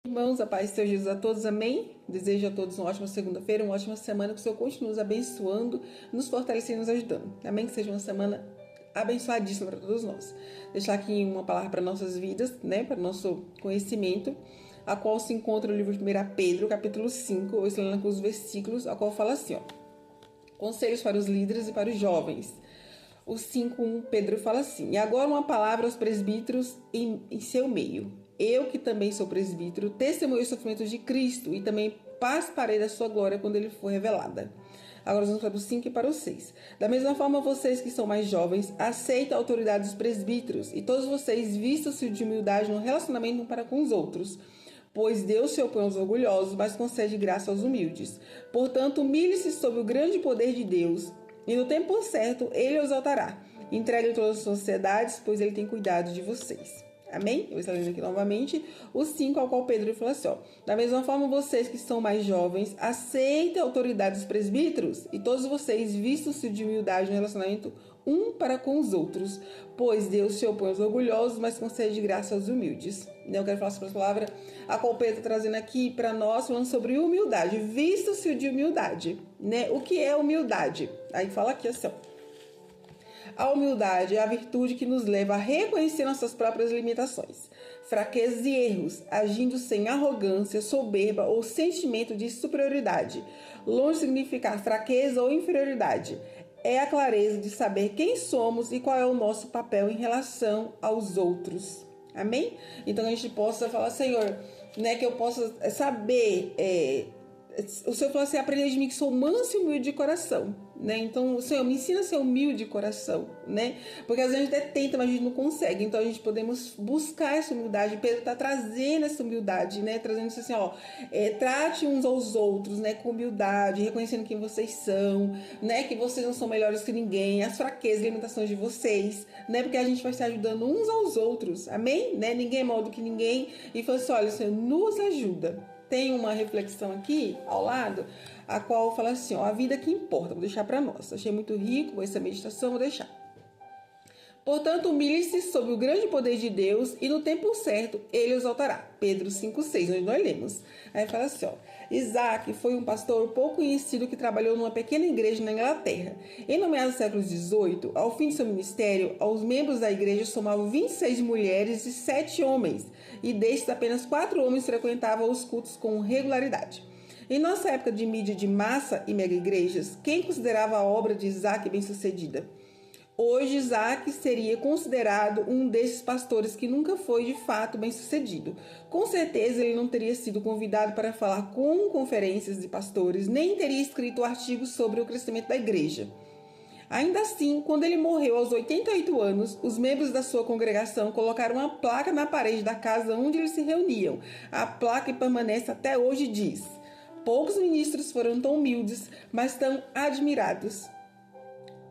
Irmãos, a paz do Senhor Jesus a todos, amém? Desejo a todos uma ótima segunda-feira, uma ótima semana, que o Senhor continue nos abençoando, nos fortalecendo e nos ajudando. Amém? Que seja uma semana abençoadíssima para todos nós. Deixar aqui uma palavra para nossas vidas, né? Para nosso conhecimento, a qual se encontra no livro de 1 Pedro, capítulo 5, eu estou lendo com os versículos, a qual fala assim, ó. Conselhos para os líderes e para os jovens. O 5:1, Pedro fala assim: e agora uma palavra aos presbíteros em seu meio. Eu, que também sou presbítero, testemunhei os sofrimentos de Cristo e também participarei da sua glória quando ele for revelada. Agora vamos para o 5 e para o 6. Da mesma forma, vocês que são mais jovens, aceitem a autoridade dos presbíteros, e todos vocês vistam-se de humildade no relacionamento para com os outros. Pois Deus se opõe aos orgulhosos, mas concede graça aos humildes. Portanto, humilhe-se sob o grande poder de Deus, e no tempo certo ele os exaltará. Entregue todas as sociedades, pois ele tem cuidado de vocês. Amém? Eu estou lendo aqui novamente o 5, ao qual Pedro falou assim, ó. Da mesma forma, vocês que são mais jovens, aceitem a autoridade dos presbíteros, e todos vocês vistam-se de humildade no relacionamento um para com os outros, pois Deus se opõe aos orgulhosos, mas concede graça aos humildes. Eu quero falar sobre a palavra, a qual Pedro está trazendo aqui para nós, falando sobre humildade. Vistam-se de humildade, né? O que é humildade? Aí fala aqui assim, ó. A humildade é a virtude que nos leva a reconhecer nossas próprias limitações, fraquezas e erros, agindo sem arrogância, soberba ou sentimento de superioridade. Longe de significar fraqueza ou inferioridade, é a clareza de saber quem somos e qual é o nosso papel em relação aos outros. Amém? Então a gente possa falar, Senhor, né, que eu possa saber... O Senhor falou assim, aprenda de mim que sou manso e humilde de coração, né? Então, o Senhor me ensina a ser humilde de coração, né? Porque às vezes a gente até tenta, mas a gente não consegue. Então, a gente podemos buscar essa humildade. Pedro está trazendo essa humildade, né? Trazendo isso assim, ó. Trate uns aos outros, né? Com humildade, reconhecendo quem vocês são, né? Que vocês não são melhores que ninguém, as fraquezas e limitações de vocês, né? Porque a gente vai estar ajudando uns aos outros, amém? Né? Ninguém é maior do que ninguém. E falou assim, olha, o Senhor nos ajuda. Tem uma reflexão aqui ao lado, a qual fala assim, ó, a vida que importa, vou deixar para nós. Achei muito rico essa meditação, vou deixar. Portanto, humilhe-se sob o grande poder de Deus e no tempo certo ele os exaltará. Pedro 5:6, onde nós lemos. Aí fala assim, ó. Isaac foi um pastor pouco conhecido que trabalhou numa pequena igreja na Inglaterra. Em meados do século XVIII, ao fim de seu ministério, os membros da igreja somavam 26 mulheres e 7 homens. E destes, apenas 4 homens frequentavam os cultos com regularidade. Em nossa época de mídia de massa e mega igrejas, quem considerava a obra de Isaac bem-sucedida? Hoje, Isaac seria considerado um desses pastores que nunca foi de fato bem-sucedido. Com certeza, ele não teria sido convidado para falar com conferências de pastores, nem teria escrito artigos sobre o crescimento da igreja. Ainda assim, quando ele morreu aos 88 anos, os membros da sua congregação colocaram uma placa na parede da casa onde eles se reuniam. A placa permanece até hoje e diz: poucos ministros foram tão humildes, mas tão admirados.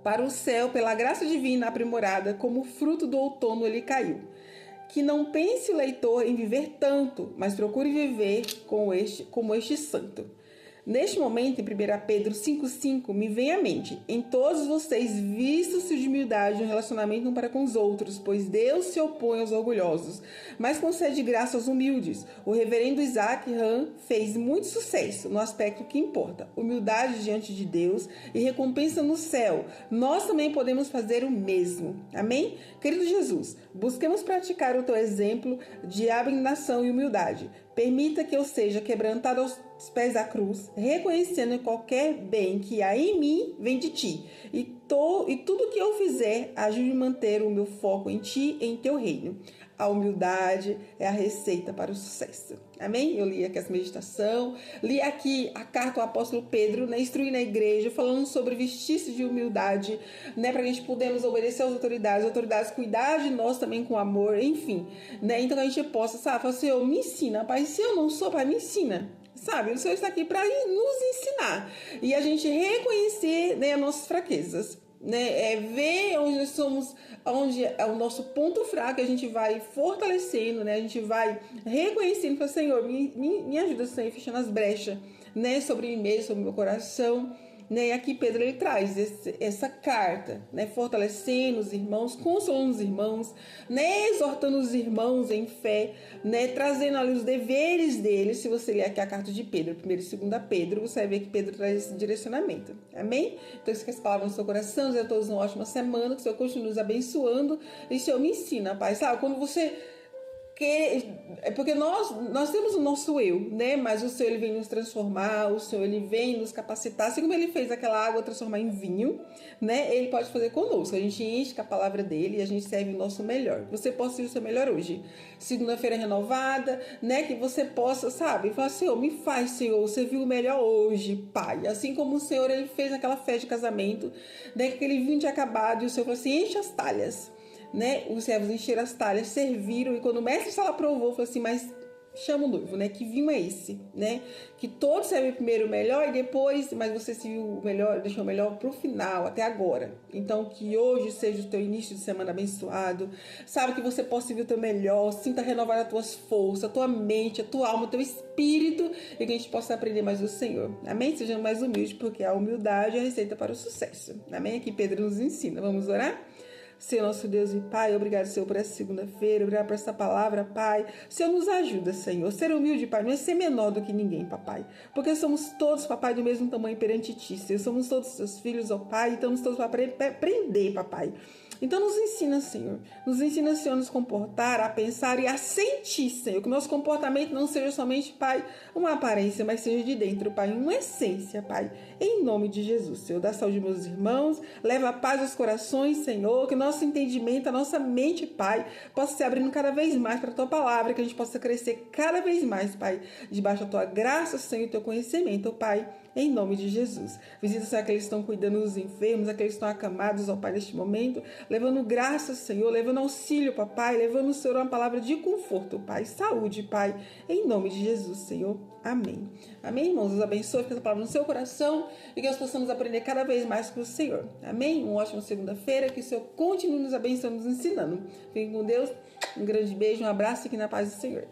Para o céu, pela graça divina aprimorada, como fruto do outono ele caiu. Que não pense o leitor em viver tanto, mas procure viver como este santo. Neste momento, em 1 Pedro 5,5, me vem à mente: em todos vocês vistam-se de humildade no relacionamento um para com os outros, pois Deus se opõe aos orgulhosos, mas concede graça aos humildes. O reverendo Isaac Ram fez muito sucesso no aspecto que importa, humildade diante de Deus e recompensa no céu. Nós também podemos fazer o mesmo. Amém? Querido Jesus, busquemos praticar o teu exemplo de abnegação e humildade. Permita que eu seja quebrantado aos pés da cruz, reconhecendo qualquer bem que há em mim vem de ti. E tudo que eu fizer, ajude a manter o meu foco em ti e em teu reino. A humildade é a receita para o sucesso. Amém? Eu li aqui essa meditação, li aqui a carta do apóstolo Pedro, né, instruindo a igreja, falando sobre vestir-se de humildade, né, para que a gente pudemos obedecer às autoridades cuidar de nós também com amor, enfim, né, então a gente possa, sabe, falar, Senhor, me ensina, Pai, se eu não sou, Pai, me ensina. Sabe, o Senhor está aqui para nos ensinar e a gente reconhecer, né, as nossas fraquezas, né, ver onde nós somos, onde é o nosso ponto fraco, a gente vai fortalecendo, né, a gente vai reconhecendo, Senhor, me ajuda, Senhor, fechando as brechas, né, sobre mim mesmo, sobre o meu coração, né? E aqui Pedro ele traz essa carta, né? Fortalecendo os irmãos, consolando os irmãos, né? Exortando os irmãos em fé, né? Trazendo ali os deveres deles. Se você ler aqui a carta de Pedro, 1ª e 2ª Pedro, você vai ver que Pedro traz esse direcionamento. Amém? Então, isso que as palavras no seu coração, desejo a todos uma ótima semana, que o Senhor continue nos abençoando. E o Senhor me ensina, Pai, sabe? Quando você é porque nós temos o nosso eu, né? Mas o Senhor ele vem nos transformar, o Senhor ele vem nos capacitar, assim como ele fez aquela água transformar em vinho, né? Ele pode fazer conosco. A gente enche com a palavra dele e a gente serve o nosso melhor. Você possa ser o seu melhor hoje. Segunda-feira renovada, né? Que você possa, sabe? Falar, Senhor, me faz, Senhor, servir o melhor hoje, Pai. Assim como o Senhor ele fez naquela festa de casamento, né? Que aquele vinho tinha acabado e o Senhor falou assim, enche as talhas. Né? Os servos encheram as talhas, serviram, e quando o mestre sala provou, falou assim, mas chama o noivo, né? Que vinho é esse, né? Que todos servem primeiro o melhor e depois, mas você serviu o melhor, deixou o melhor pro final, até agora. Então, que hoje seja o teu início de semana abençoado, sabe? Que você possa servir o teu melhor, sinta renovar as tuas forças, a tua mente, a tua alma, o teu espírito, e que a gente possa aprender mais do Senhor. Amém? Sejam mais humildes, porque a humildade é a receita para o sucesso. Amém? Aqui Pedro nos ensina. Vamos orar? Senhor, nosso Deus e Pai, obrigado, Senhor, por essa segunda-feira, obrigado por essa palavra, Pai. Senhor, nos ajuda, Senhor. Ser humilde, Pai, não é ser menor do que ninguém, Papai. Porque somos todos, Papai, do mesmo tamanho perante Ti, Senhor. Somos todos Seus filhos, ó Pai, e estamos todos para aprender, Papai. Então nos ensina, Senhor. Nos ensina, Senhor, a nos comportar, a pensar e a sentir, Senhor. Que o nosso comportamento não seja somente, Pai, uma aparência, mas seja de dentro, Pai, uma essência, Pai. Em nome de Jesus, Senhor. Dá saúde aos meus irmãos, leva a paz aos corações, Senhor. Que o nosso entendimento, a nossa mente, Pai, possa se abrindo cada vez mais para a Tua palavra, que a gente possa crescer cada vez mais, Pai, debaixo da Tua graça, Senhor, e Teu conhecimento, Pai. Em nome de Jesus. Visita, Senhor, aqueles que estão cuidando dos enfermos, aqueles que estão acamados, ó Pai, neste momento, levando graça, Senhor, levando auxílio, Papai, levando, Senhor, uma palavra de conforto, Pai, saúde, Pai, em nome de Jesus, Senhor. Amém. Amém, irmãos? Deus abençoe, que essa palavra no seu coração e que nós possamos aprender cada vez mais com o Senhor. Amém? Uma ótima segunda-feira, que o Senhor continue nos abençoando, nos ensinando. Fiquem com Deus, um grande beijo, um abraço e que na paz do Senhor.